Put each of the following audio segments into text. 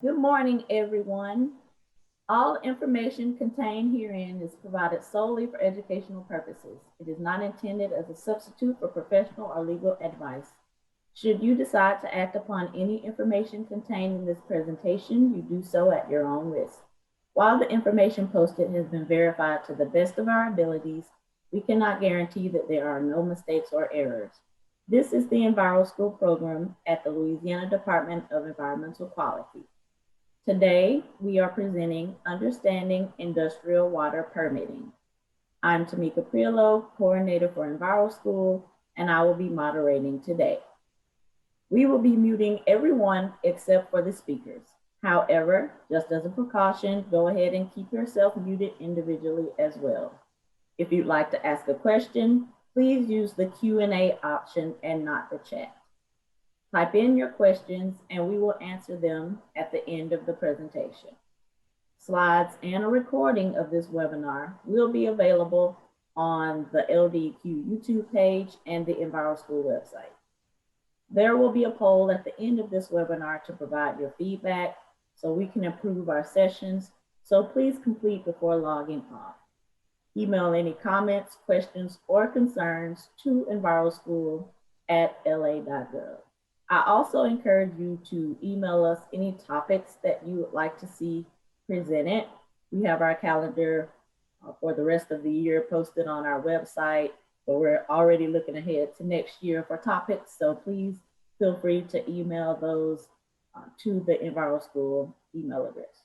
Good morning, everyone. All information contained herein is provided solely for educational purposes. It is not intended as a substitute for professional or legal advice. Should you decide to act upon any information contained in this presentation, you do so at your own risk. While the information posted has been verified to the best of our abilities, we cannot guarantee that there are no mistakes or errors. This is the Enviroschool program at the Louisiana Department of Environmental Quality. Today, we are presenting Understanding Industrial Water Permitting. I'm Tamika Priolo, coordinator for Enviroschool, and I will be moderating today. We will be muting everyone except for the speakers. However, just as a precaution, go ahead and keep yourself muted individually as well. If you'd like to ask a question, please use the Q&A option and not the chat. Type in your questions and we will answer them at the end of the presentation. Slides and a recording of this webinar will be available on the LDEQ YouTube page and the Enviroschool website. There will be a poll at the end of this webinar to provide your feedback so we can improve our sessions, so please complete before logging off. Email any comments, questions, or concerns to enviroschool@la.gov. I also encourage you to email us any topics that you would like to see presented. We have our calendar for the rest of the year posted on our website, but we're already looking ahead to next year for topics. So please feel free to email those to the Enviroschool email address.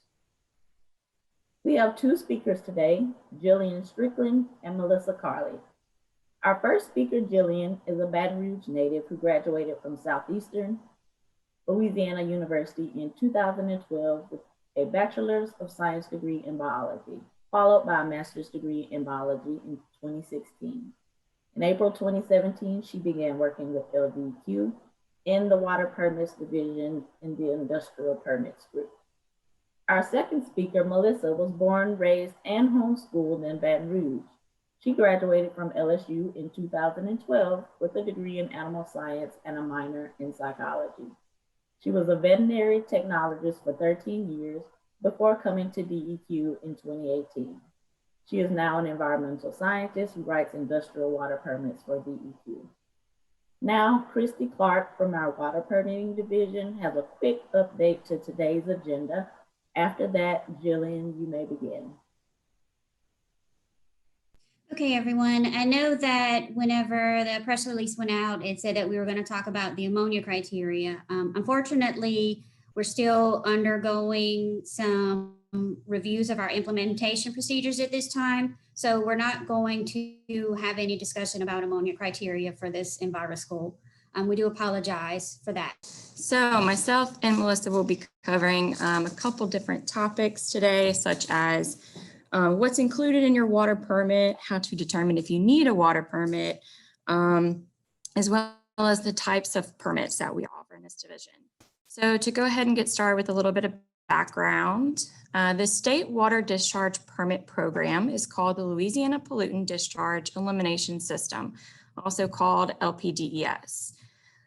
We have two speakers today, Jillian Strickland and Melissa Carley. Our first speaker, Jillian, is a Baton Rouge native who graduated from Southeastern Louisiana University in 2012 with a Bachelor's of Science degree in biology, followed by a master's degree in biology in 2016. In April 2017, she began working with LDEQ in the Water Permits Division in the Industrial Permits Group. Our second speaker, Melissa, was born, raised, and homeschooled in Baton Rouge. She graduated from LSU in 2012 with a degree in animal science and a minor in psychology. She was a veterinary technologist for 13 years before coming to DEQ in 2018. She is now an environmental scientist who writes industrial water permits for DEQ. Now, Christy Clark from our Water Permitting Division has a quick update to today's agenda. After that, Jillian, you may begin. Okay, everyone. I know that whenever the press release went out, it said that we were going to talk about the ammonia criteria. Unfortunately, we're still undergoing some reviews of our implementation procedures at this time. So we're not going to have any discussion about ammonia criteria for this Enviroschool. We do apologize for that. So myself and Melissa will be covering a couple different topics today, such as what's included in your water permit, how to determine if you need a water permit, as well as the types of permits that we offer in this division. So to go ahead and get started with a little bit of background, the State Water Discharge Permit Program is called the Louisiana Pollutant Discharge Elimination System, also called LPDES.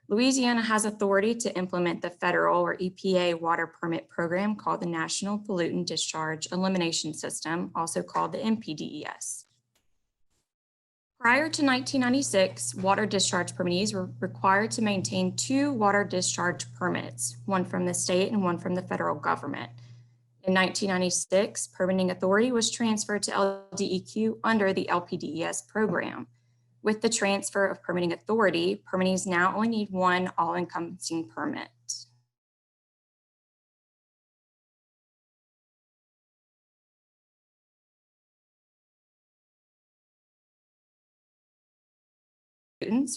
Louisiana has authority to implement the federal or EPA water permit program called the National Pollutant Discharge Elimination System, also called the NPDES. Prior to 1996, water discharge permittees were required to maintain 2 water discharge permits, one from the state and one from the federal government. In 1996, permitting authority was transferred to LDEQ under the LPDES program. With the transfer of permitting authority, permittees now only need 1 all-encompassing permit.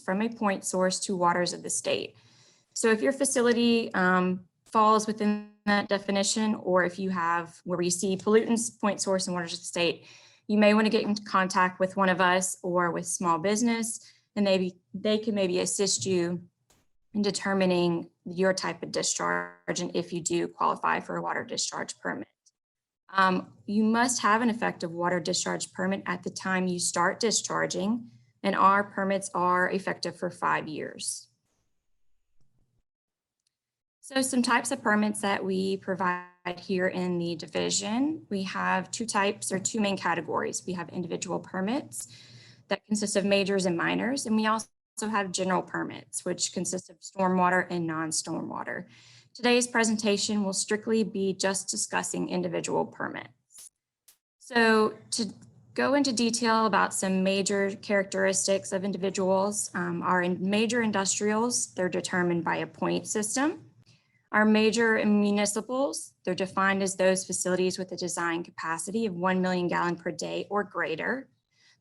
From a point source to waters of the state. So if your facility falls within that definition, or if you have where you see pollutants, point source, and waters of the state, you may want to get into contact with one of us or with small business, and they can maybe assist you in determining your type of discharge and if you do qualify for a water discharge permit. You must have an effective water discharge permit at the time you start discharging, and our permits are effective for 5 years. So some types of permits that we provide here in the division, we have two types or two main categories. We have individual permits that consist of majors and minors, and we also have general permits, which consist of stormwater and non-stormwater. Today's presentation will strictly be just discussing individual permits. So to go into detail about some major characteristics of individuals, our major industrials, they're determined by a point system. Our major municipals, they're defined as those facilities with a design capacity of 1 million gallon per day or greater.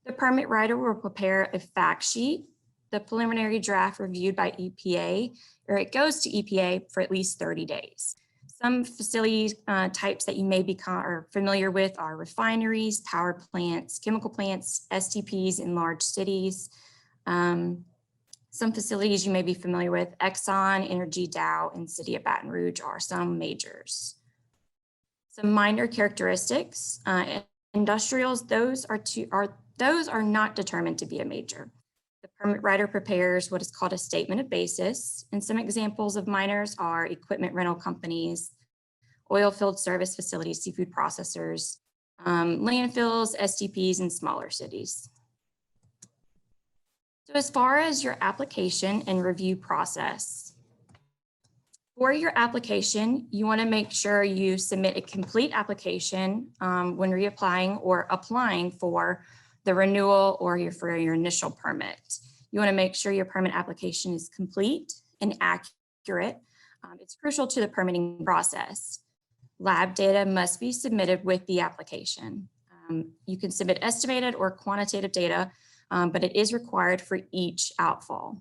The permit writer will prepare a fact sheet, the preliminary draft reviewed by EPA, or it goes to EPA for at least 30 days. Some facility types that you may be familiar with are refineries, power plants, chemical plants, STPs in large cities. Some facilities you may be familiar with, Exxon, Energy, Dow, and City of Baton Rouge are some majors. Some minor characteristics, industrials, those are not determined to be a major. The permit writer prepares what is called a statement of basis, and some examples of minors are equipment rental companies, oil field service facilities, seafood processors, landfills, STPs, and smaller cities. So as far as your application and review process, for your application, you want to make sure you submit a complete application when reapplying or applying for the renewal or for your initial permit. You want to make sure your permit application is complete and accurate. It's crucial to the permitting process. Lab data must be submitted with the application. You can submit estimated or quantitative data, but it is required for each outfall.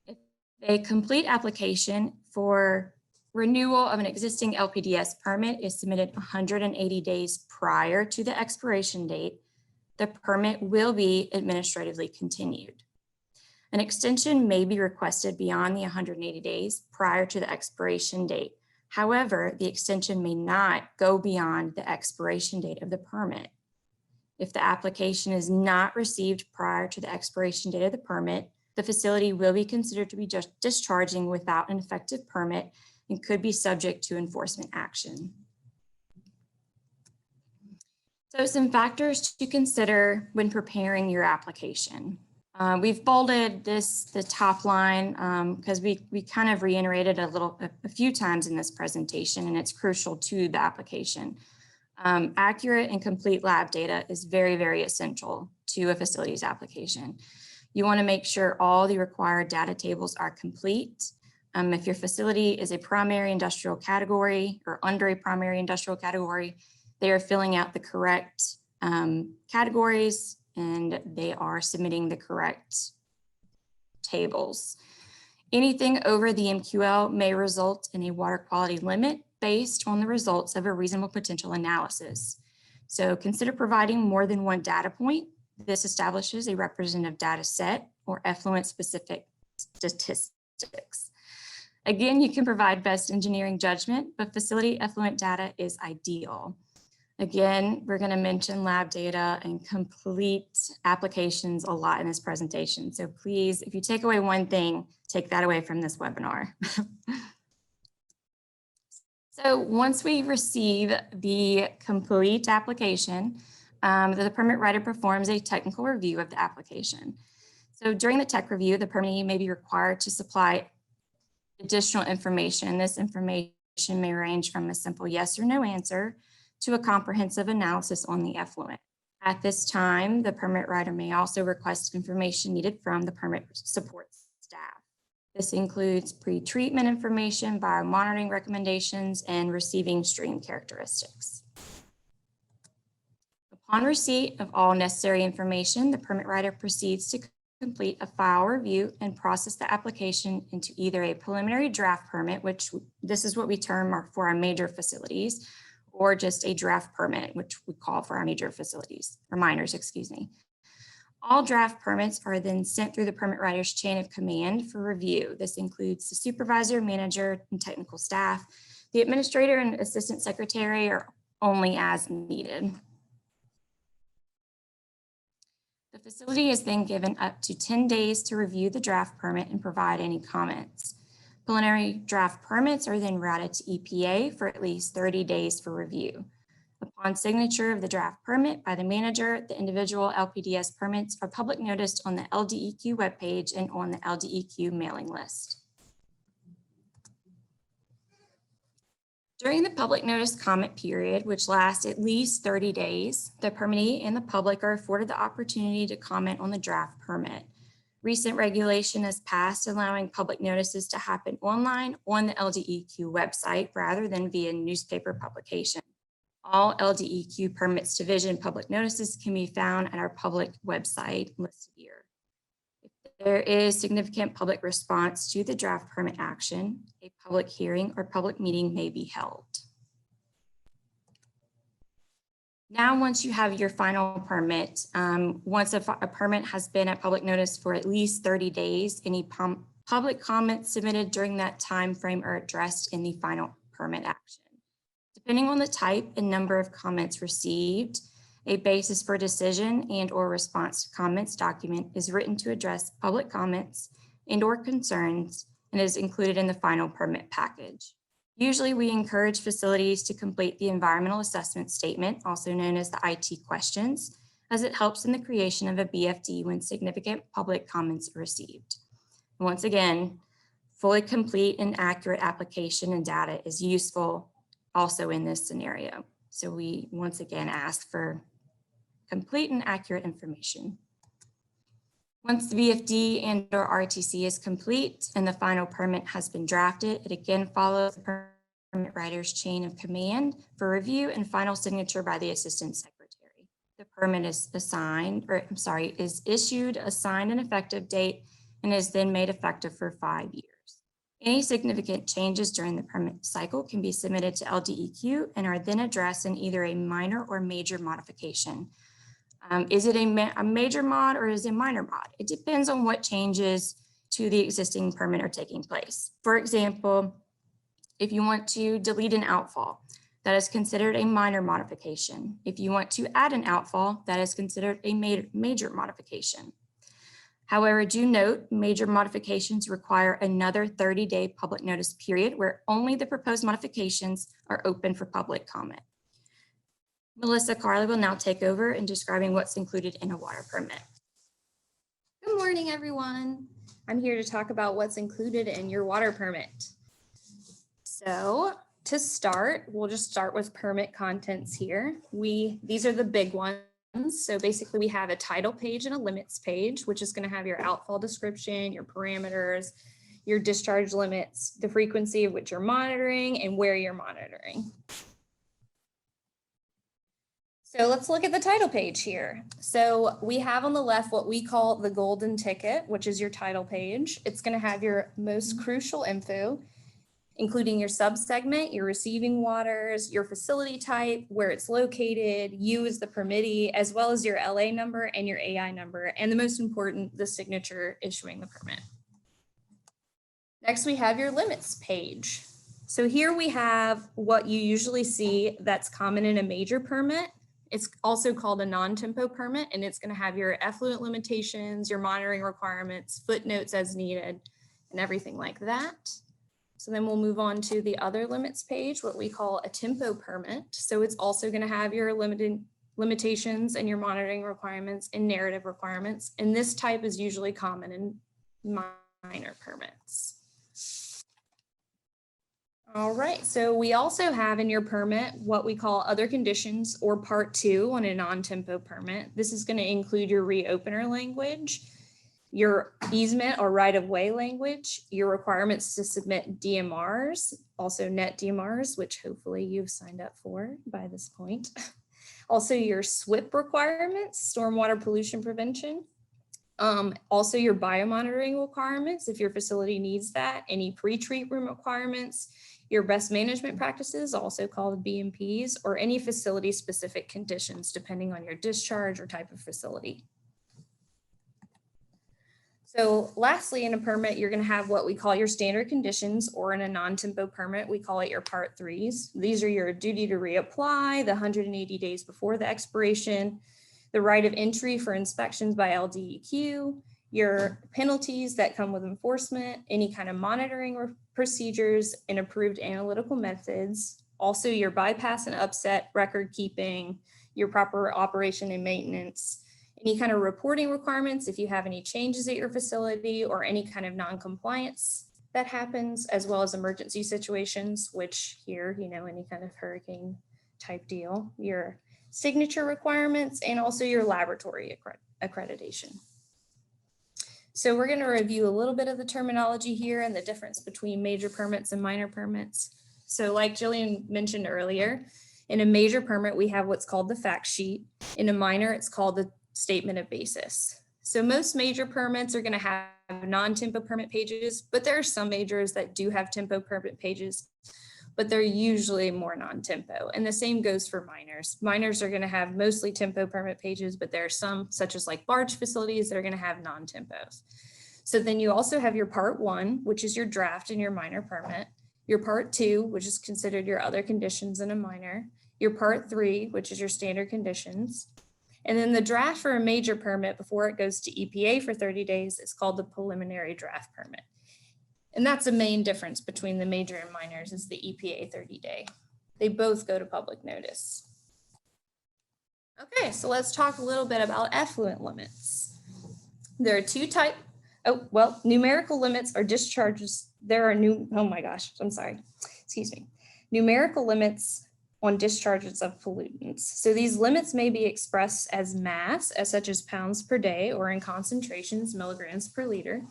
If a complete application for renewal of an existing LPDES permit is submitted 180 days prior to the expiration date, the permit will be administratively continued. An extension may be requested beyond the 180 days prior to the expiration date. However, the extension may not go beyond the expiration date of the permit. If the application is not received prior to the expiration date of the permit, the facility will be considered to be just discharging without an effective permit and could be subject to enforcement action. So some factors to consider when preparing your application. We've bolded the top line because we kind of reiterated a few times in this presentation, and it's crucial to the application. Accurate and complete lab data is very, very essential to a facilities application. You want to make sure all the required data tables are complete. If your facility is a primary industrial category or under a primary industrial category, they are filling out the correct categories and they are submitting the correct tables. Anything over the MQL may result in a water quality limit based on the results of a reasonable potential analysis. So consider providing more than one data point. This establishes a representative data set or effluent specific statistics. Again, you can provide best engineering judgment, but facility effluent data is ideal. Again, we're going to mention lab data and complete applications a lot in this presentation. So please, if you take away one thing, take that away from this webinar. So once we receive the complete application, the permit writer performs a technical review of the application. So during the tech review, the permittee may be required to supply additional information. This information may range from a simple yes or no answer to a comprehensive analysis on the effluent. At this time, the permit writer may also request information needed from the permit support staff. This includes pre-treatment information, biomonitoring recommendations, and receiving stream characteristics. Upon receipt of all necessary information, the permit writer proceeds to complete a file review and process the application into either a preliminary draft permit, which this is what we term for our major facilities, or just a draft permit, which we call for our major facilities, or minors, excuse me. All draft permits are then sent through the permit writer's chain of command for review. This includes the supervisor, manager, and technical staff. The administrator and assistant secretary are only as needed. The facility is then given up to 10 days to review the draft permit and provide any comments. Preliminary draft permits are then routed to EPA for at least 30 days for review. Upon signature of the draft permit by the manager, the individual LPDES permits are public noticed on the LDEQ webpage and on the LDEQ mailing list. During the public notice comment period, which lasts at least 30 days, the permittee and the public are afforded the opportunity to comment on the draft permit. Recent regulation has passed allowing public notices to happen online on the LDEQ website rather than via newspaper publication. All LDEQ permits division public notices can be found at our public website listed here. If there is significant public response to the draft permit action, a public hearing or public meeting may be held. Now, once you have your final permit, once a permit has been at public notice for at least 30 days, any public comments submitted during that time frame are addressed in the final permit action. Depending on the type and number of comments received, a basis for decision and or response to comments document is written to address public comments and or concerns and is included in the final permit package. Usually we encourage facilities to complete the environmental assessment statement, also known as the IT questions, as it helps in the creation of a BFD when significant public comments are received. Once again, fully complete and accurate application and data is useful also in this scenario. So we once again ask for complete and accurate information. Once the BFD and or RTC is complete and the final permit has been drafted, it again follows the permit writer's chain of command for review and final signature by the Assistant Secretary. The permit is is issued, assigned an effective date, and is then made effective for 5 years. Any significant changes during the permit cycle can be submitted to LDEQ and are then addressed in either a minor or major modification. Is it a major mod or is it a minor mod? It depends on what changes to the existing permit are taking place. For example, if you want to delete an outfall, that is considered a minor modification. If you want to add an outfall, that is considered a major modification. However, do note major modifications require another 30-day public notice period where only the proposed modifications are open for public comment. Melissa Carley will now take over in describing what's included in a water permit. Good morning, everyone. I'm here to talk about what's included in your water permit. So to start, we'll just start with permit contents here. These are the big ones. So basically we have a title page and a limits page, which is going to have your outfall description, your parameters, your discharge limits, the frequency of which you're monitoring and where you're monitoring. So let's look at the title page here. So we have on the left what we call the golden ticket, which is your title page. It's going to have your most crucial info, including your subsegment, your receiving waters, your facility type, where it's located, you as the permittee, as well as your LA number and your AI number, and the most important, the signature issuing the permit. Next, we have your limits page. So here we have what you usually see that's common in a major permit. It's also called a non-tempo permit, and it's going to have your effluent limitations, your monitoring requirements, footnotes as needed, and everything like that. So then we'll move on to the other limits page, what we call a tempo permit. So it's also going to have your limitations and your monitoring requirements and narrative requirements. And this type is usually common in minor permits. All right, so we also have in your permit what we call other conditions or part 2 on a non-tempo permit. This is going to include your reopener language, your easement or right-of-way language, your requirements to submit DMRs, also net DMRs, which hopefully you've signed up for by this point. Also your SWIP requirements, stormwater pollution prevention. Also your biomonitoring requirements, if your facility needs that, any pre-treat room requirements, your best management practices, also called BMPs, or any facility-specific conditions, depending on your discharge or type of facility. So lastly, in a permit, you're going to have what we call your standard conditions, or in a non-tempo permit, we call it your part 3s. These are your duty to reapply, the 180 days before the expiration, the right of entry for inspections by LDEQ, your penalties that come with enforcement, any kind of monitoring procedures and approved analytical methods, also your bypass and upset record keeping, your proper operation and maintenance, any kind of reporting requirements if you have any changes at your facility or any kind of non-compliance that happens, as well as emergency situations, which here, you know, any kind of hurricane type deal, your signature requirements, and also your laboratory accreditation. So we're going to review a little bit of the terminology here and the difference between major permits and minor permits. So like Jillian mentioned earlier, in a major permit, we have what's called the fact sheet. In a minor, it's called the statement of basis. So most major permits are going to have non-tempo permit pages, but there are some majors that do have tempo permit pages, but they're usually more non-tempo. And the same goes for minors. Minors are going to have mostly tempo permit pages, but there are some, such as like barge facilities, that are going to have non-tempos. So then you also have your part 1, which is your draft and your minor permit, your part 2, which is considered your other conditions in a minor, your part 3, which is your standard conditions. And then the draft for a major permit before it goes to EPA for 30 days is called the preliminary draft permit. And that's the main difference between the major and minors is the EPA 30-day. They both go to public notice. Okay, so let's talk a little bit about effluent limits. There are two types. Oh, well, numerical limits are discharges. There are numerical limits on discharges of pollutants. So these limits may be expressed as mass, such as pounds per day, or in concentrations, milligrams per liter.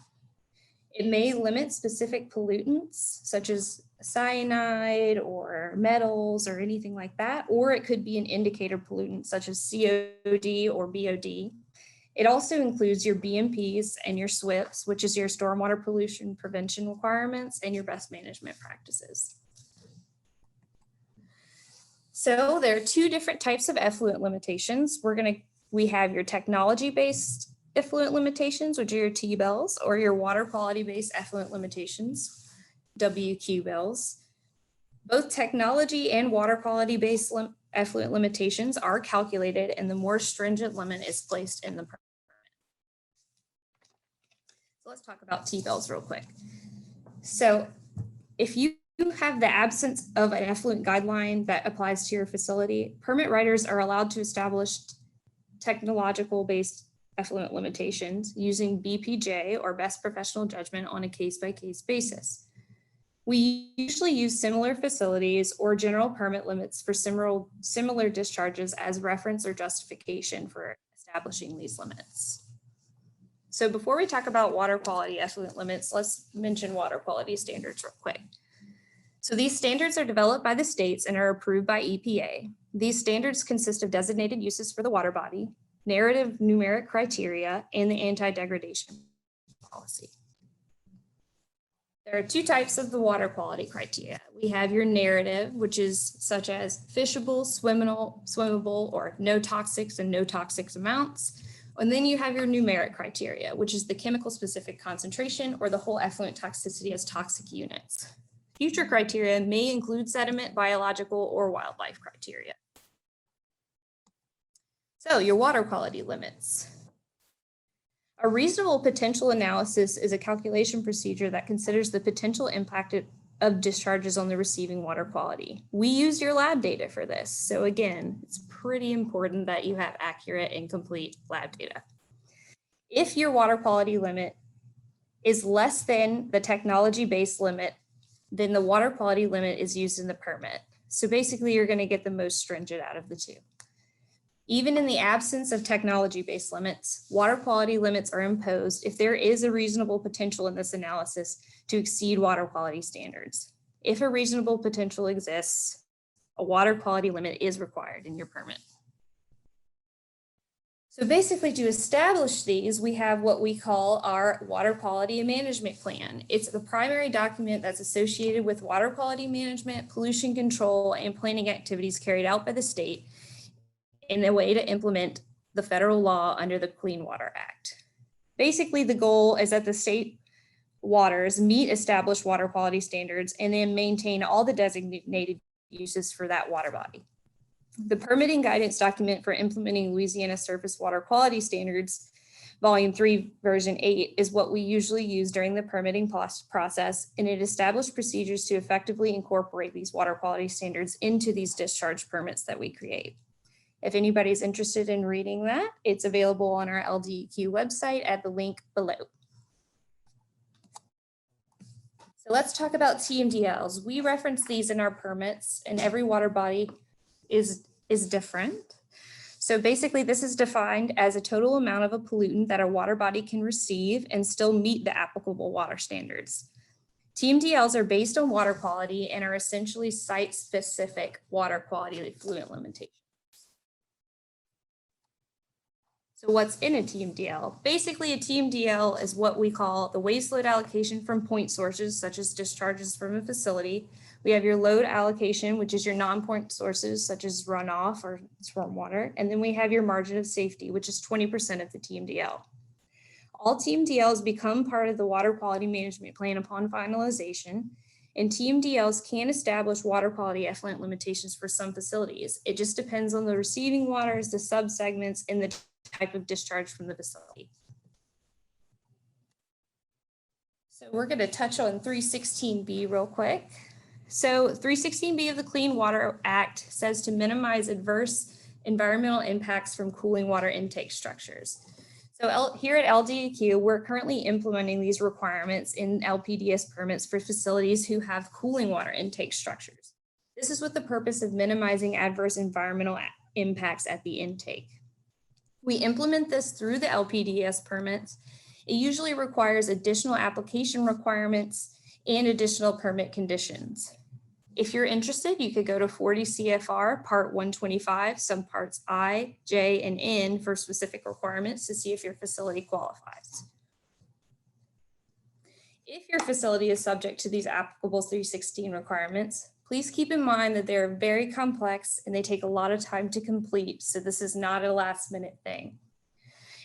It may limit specific pollutants, such as cyanide or metals or anything like that, or it could be an indicator pollutant, such as COD or BOD. It also includes your BMPs and your SWIPs, which is your stormwater pollution prevention requirements and your best management practices. So there are two different types of effluent limitations. We have your technology-based effluent limitations, which are your T-bills, or your water quality-based effluent limitations, WQ bills. Both technology and water quality-based effluent limitations are calculated, and the more stringent limit is placed in the permit. So let's talk about T-bills real quick. So if you have the absence of an effluent guideline that applies to your facility, permit writers are allowed to establish technological-based effluent limitations using BPJ or best professional judgment on a case-by-case basis. We usually use similar facilities or general permit limits for similar discharges as reference or justification for establishing these limits. So before we talk about water quality effluent limits, let's mention water quality standards real quick. So these standards are developed by the states and are approved by EPA. These standards consist of designated uses for the water body, narrative numeric criteria, and the anti-degradation policy. There are two types of the water quality criteria. We have your narrative, which is such as fishable, swimmable, or no toxics and no toxics amounts. And then you have your numeric criteria, which is the chemical specific concentration or the whole effluent toxicity as toxic units. Future criteria may include sediment, biological, or wildlife criteria. So your water quality limits. A reasonable potential analysis is a calculation procedure that considers the potential impact of discharges on the receiving water quality. We use your lab data for this. So again, it's pretty important that you have accurate and complete lab data. If your water quality limit is less than the technology-based limit, then the water quality limit is used in the permit. So basically you're going to get the most stringent out of the two. Even in the absence of technology-based limits, water quality limits are imposed if there is a reasonable potential in this analysis to exceed water quality standards. If a reasonable potential exists, a water quality limit is required in your permit. So basically to establish these, we have what we call our water quality management plan. It's the primary document that's associated with water quality management, pollution control, and planning activities carried out by the state in a way to implement the federal law under the Clean Water Act. Basically, the goal is that the state waters meet established water quality standards and then maintain all the designated uses for that water body. The permitting guidance document for implementing Louisiana surface water quality standards Volume 3, Version 8 is what we usually use during the permitting process, and it established procedures to effectively incorporate these water quality standards into these discharge permits that we create. If anybody's interested in reading that, it's available on our LDEQ website at the link below. So let's talk about TMDLs. We reference these in our permits, and every water body is different. So basically, this is defined as a total amount of a pollutant that a water body can receive and still meet the applicable water standards. TMDLs are based on water quality and are essentially site-specific water quality effluent limitations. So what's in a TMDL? Basically, a TMDL is what we call the waste load allocation from point sources, such as discharges from a facility. We have your load allocation, which is your non-point sources, such as runoff or stormwater. And then we have your margin of safety, which is 20% of the TMDL. All TMDLs become part of the water quality management plan upon finalization, and TMDLs can establish water quality effluent limitations for some facilities. It just depends on the receiving waters, the subsegments, and the type of discharge from the facility. So we're going to touch on 316B real quick. So 316B of the Clean Water Act says to minimize adverse environmental impacts from cooling water intake structures. So here at LDEQ, we're currently implementing these requirements in LPDES permits for facilities who have cooling water intake structures. This is with the purpose of minimizing adverse environmental impacts at the intake. We implement this through the LPDES permits. It usually requires additional application requirements and additional permit conditions. If you're interested, you could go to 40 CFR Part 125, subparts I, J, and N for specific requirements to see if your facility qualifies. If your facility is subject to these applicable 316 requirements, please keep in mind that they're very complex and they take a lot of time to complete, so this is not a last-minute thing.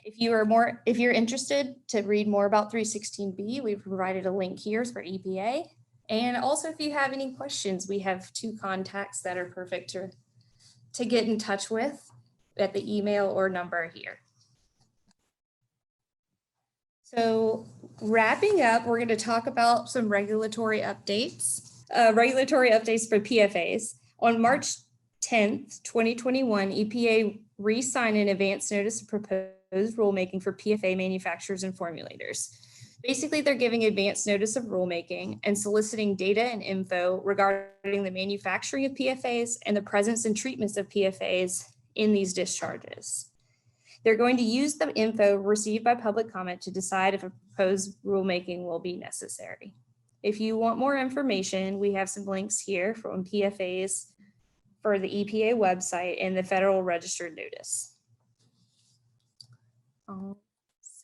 If you're interested to read more about 316B, we've provided a link here for EPA. And also, if you have any questions, we have 2 contacts that are perfect to get in touch with at the email or number here. So wrapping up, we're going to talk about some regulatory updates. For PFAs. On March 10th, 2021, EPA re-signed an advance notice of proposed rulemaking for PFA manufacturers and formulators. Basically, they're giving advance notice of rulemaking and soliciting data and info regarding the manufacturing of PFAs and the presence and treatments of PFAs in these discharges. They're going to use the info received by public comment to decide if a proposed rulemaking will be necessary. If you want more information, we have some links here from PFAs for the EPA website and the Federal Register notice.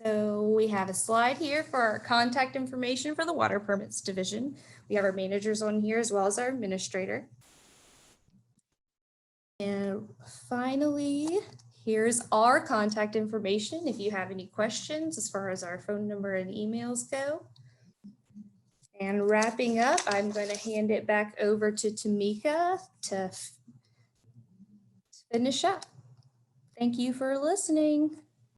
So we have a slide here for our contact information for the Water Permits Division. We have our managers on here as well as our administrator. And finally, here's our contact information if you have any questions as far as our phone number and emails go. And wrapping up, I'm going to hand it back over to Tamika to finish up. Thank you for listening.